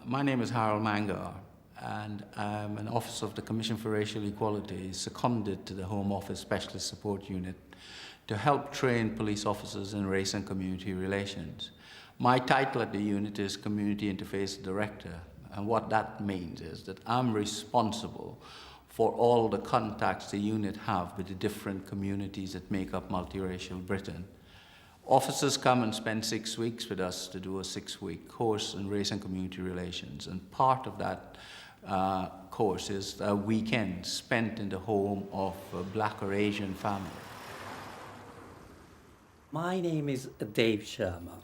My name is Harold Mangar, and I'm an officer of the Commission for Racial Equality, seconded to the Home Office Specialist Support Unit to help train police officers in race and community relations. My title at the unit is Community Interface Director, and what that means is that I'm responsible for all the contacts the unit have with the different communities that make up multiracial Britain. Officers come and spend 6 weeks with us to do a 6-week course in race and community relations, and part of that course is a weekend spent in the home of a Black or Asian family. My name is Dave Sharma,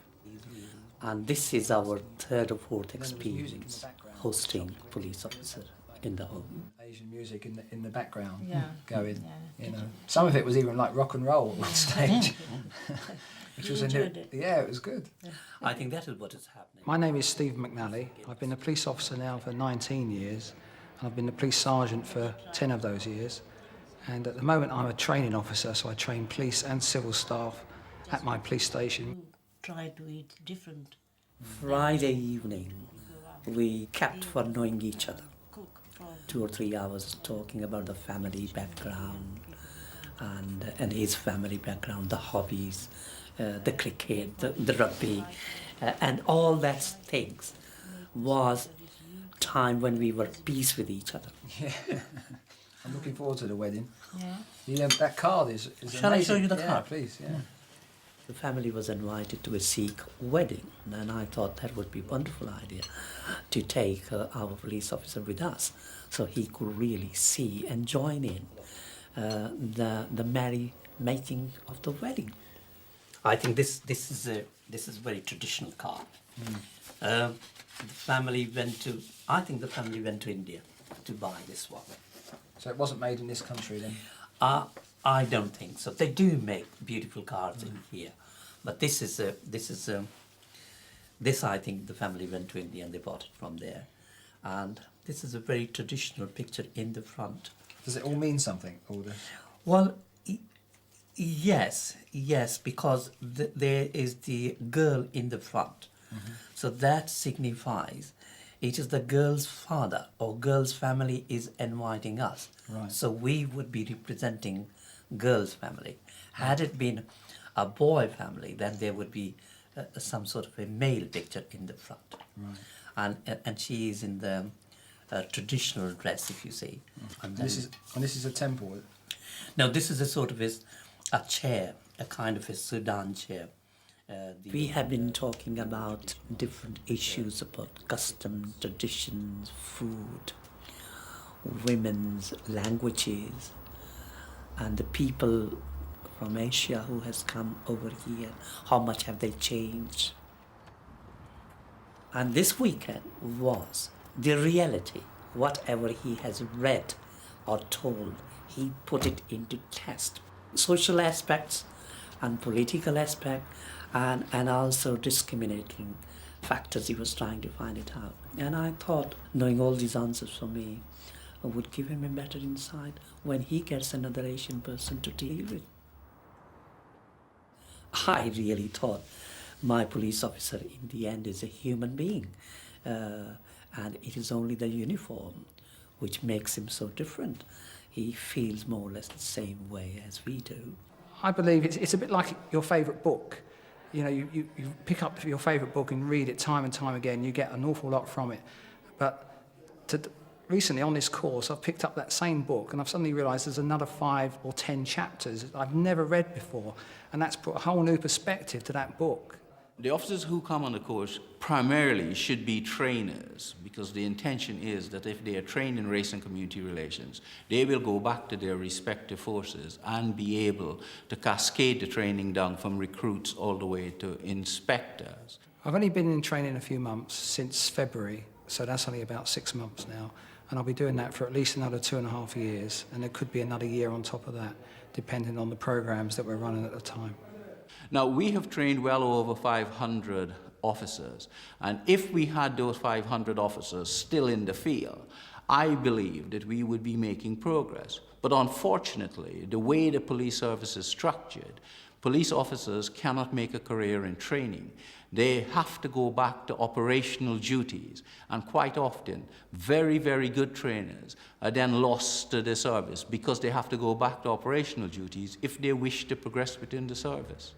and this is our third or fourth experience hosting police officer in the home. Asian music in the background going, you know. Some of it was even like rock and roll at one stage. Which was it was good. I think that is what is happening. My name is Steve McNally. I've been a police officer now for 19 years, and I've been a police sergeant for 10 of those years. And at the moment I'm a training officer, so I train police and civil staff at my police station. Try to eat different. Friday evening, we kept for knowing each other. 2 or 3 hours talking about the family background and his family background, the hobbies, the cricket, the rugby, and all that things was time when we were at peace with each other. Yeah. I'm looking forward to the wedding. Yeah. That card is Shall amazing. I show you the card? Please, yeah. The family was invited to a Sikh wedding, and I thought that would be a wonderful idea to take our police officer with us so he could really see and join in the merry making of the wedding. I think this is very traditional car. The family went to India to buy this one. So it wasn't made in this country then? I don't think so. They do make beautiful cars in here, but this I think the family went to India and they bought it from there, and this is a very traditional picture in the front. Does it all mean something, all this? Well, yes, because there is the girl in the front, so that signifies it is the girl's father or girl's family is inviting us. Right. So we would be representing girl's family. Had it been a boy family, then there would be some sort of a male picture in the front. Right. And she is in the traditional dress, if you see. And This is a temple. now this is a sort of a chair, a kind of a Sudan chair. We have been talking about different issues about custom, traditions, food, women's languages, and the people from Asia who has come over here, how much have they changed. And this weekend was the reality. Whatever he has read or told, he put it into test. Social aspects and political aspect and also discriminating factors, he was trying to find it out. And I thought knowing all these answers for me would give him a better insight when he gets another Asian person to deal with. I really thought my police officer in the end is a human being, and it is only the uniform which makes him so different. He feels more or less the same way as we do. I believe it's a bit like your favourite book. You know, you pick up your favourite book and read it time and time again, you get an awful lot from it. But recently on this course, I've picked up that same book and I've suddenly realised there's another 5 or 10 chapters I've never read before, and that's brought a whole new perspective to that book. The officers who come on the course primarily should be trainers, because the intention is that if they are trained in race and community relations, they will go back to their respective forces and be able to cascade the training down from recruits all the way to inspectors. I've only been in training a few months, since February, so that's only about 6 months now, and I'll be doing that for at least another 2.5 years, and there could be another year on top of that, depending on the programmes that we're running at the time. Now, we have trained well over 500 officers, and if we had those 500 officers still in the field, I believe that we would be making progress. But unfortunately, the way the police service is structured, Police officers cannot make a career in training. They have to go back to operational duties, and quite often, very, very good trainers are then lost to the service because they have to go back to operational duties if they wish to progress within the service.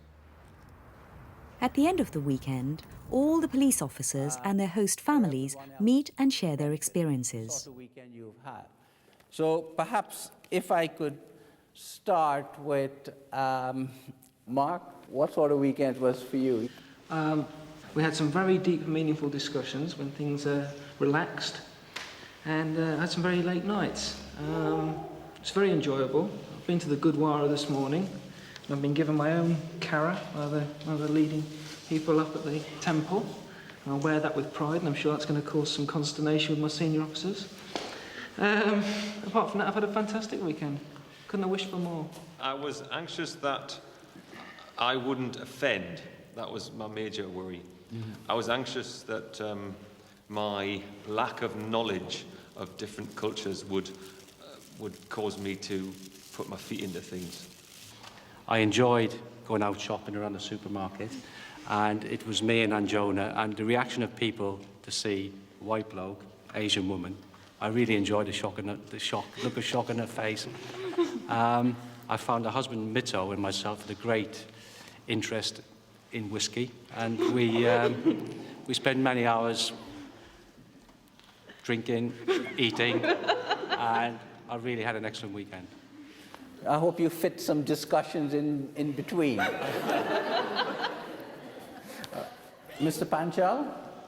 At the end of the weekend, all the police officers and their host families meet and share their experiences. Sort of weekend you've had. So perhaps if I could start with Mark, what sort of weekend was for you? We had some very deep and meaningful discussions when things are relaxed, and had some very late nights. It's very enjoyable. I've been to the Gurdwara this morning, and I've been given my own kara by one of the leading people up at the temple. And I'll wear that with pride, and I'm sure that's going to cause some consternation with my senior officers. Apart from that, I've had a fantastic weekend. Couldn't have wished for more. I was anxious that I wouldn't offend. That was my major worry. I was anxious that my lack of knowledge of different cultures would cause me to put my feet into things. I enjoyed going out shopping around the supermarket, and it was me and Anjona, and the reaction of people to see white bloke, Asian woman. I really enjoyed the look of shock on her face. I found her husband Mito and myself with a great interest in whiskey, and we spent many hours drinking, eating, and I really had an excellent weekend. I hope you fit some discussions in between. Mr. Panchal?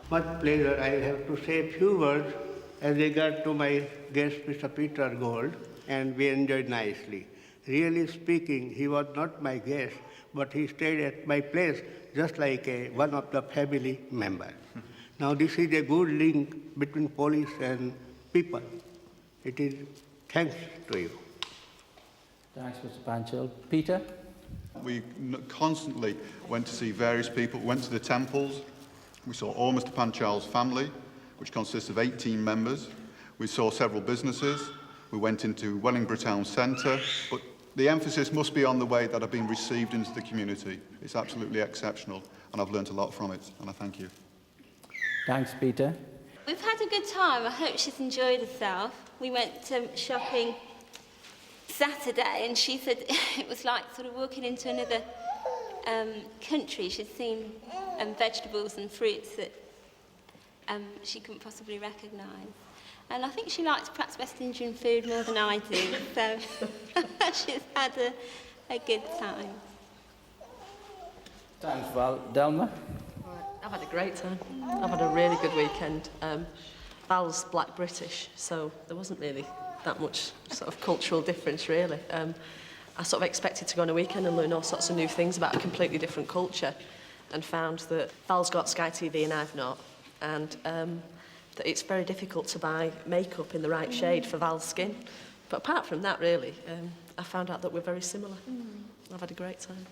Much pleasure. I have to say a few words as regard to my guest, Mr. Peter Gold, and we enjoyed nicely. Really speaking, he was not my guest, but he stayed at my place just like one of the family members. Now, this is a good link between police and people. It is thanks to you. Thanks, Mr. Panchal. Peter? We constantly went to see various people, went to the temples. We saw all Mr. Panchal's family, which consists of 18 members. We saw several businesses. We went into Wellingborough Town Centre, but the emphasis must be on the way that I've been received into the community. It's absolutely exceptional, and I've learnt a lot from it, and I thank you. Thanks, Peter. We've had a good time. I hope she's enjoyed herself. We went shopping Saturday, and she said it was like sort of walking into another country. She'd seen vegetables and fruits that she couldn't possibly recognise. And I think she likes perhaps West Indian food more than I do, so she's had a good time. Thanks, Val. Delma? I've had a great time. I've had a really good weekend. Val's Black British, so there wasn't really that much sort of cultural difference, really. I sort of expected to go on a weekend and learn all sorts of new things about a completely different culture, and found that Val's got Sky TV and I've not, and that it's very difficult to buy makeup in the right shade for Val's skin. But apart from that, really, I found out that we're very similar. I've had a great time.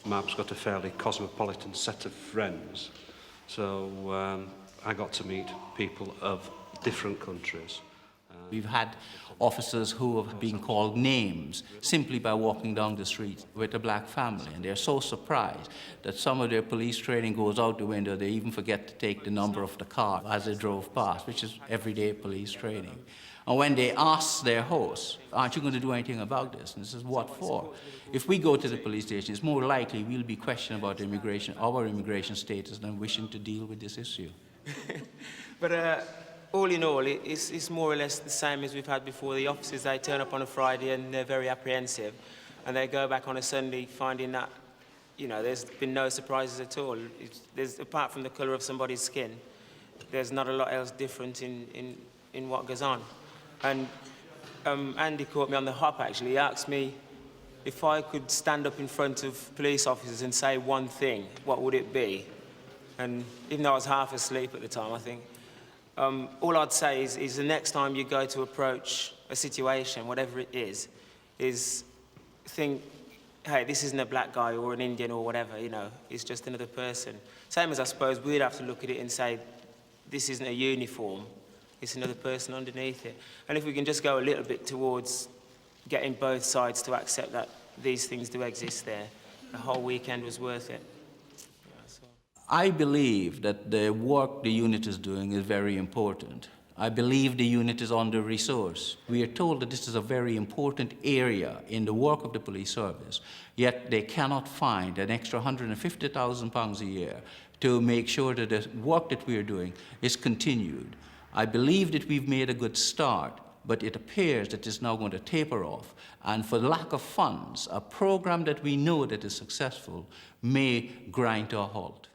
Mark's got a fairly cosmopolitan set of friends, so I got to meet people of different countries. We've had officers who have been called names simply by walking down the street with a black family, and they're so surprised that some of their police training goes out the window. They even forget to take the number of the car as they drove past, which is everyday police training. And when they ask their host, aren't you going to do anything about this? And this is what for? If we go to the police station, it's more likely we'll be questioned about our immigration status than wishing to deal with this issue. But all in all, it's more or less the same as we've had before. The officers, they turn up on a Friday and they're very apprehensive, and they go back on a Sunday finding that, there's been no surprises at all. Apart from the colour of somebody's skin, there's not a lot else different in what goes on. And Andy caught me on the hop, actually. He asked me if I could stand up in front of police officers and say one thing, what would it be? And even though I was half asleep at the time, I think, all I'd say is the next time you go to approach a situation, whatever it is think, hey, this isn't a black guy or an Indian or whatever, it's just another person. Same as I suppose we'd have to look at it and say, this isn't a uniform, it's another person underneath it. And if we can just go a little bit towards getting both sides to accept that these things do exist there, the whole weekend was worth it. I believe that the work the unit is doing is very important. I believe the unit is under-resourced. We are told that this is a very important area in the work of the police service, yet they cannot find an extra £150,000 a year to make sure that the work that we are doing is continued. I believe that we've made a good start, but it appears that it's now going to taper off. And for lack of funds, a program that we know that is successful may grind to a halt.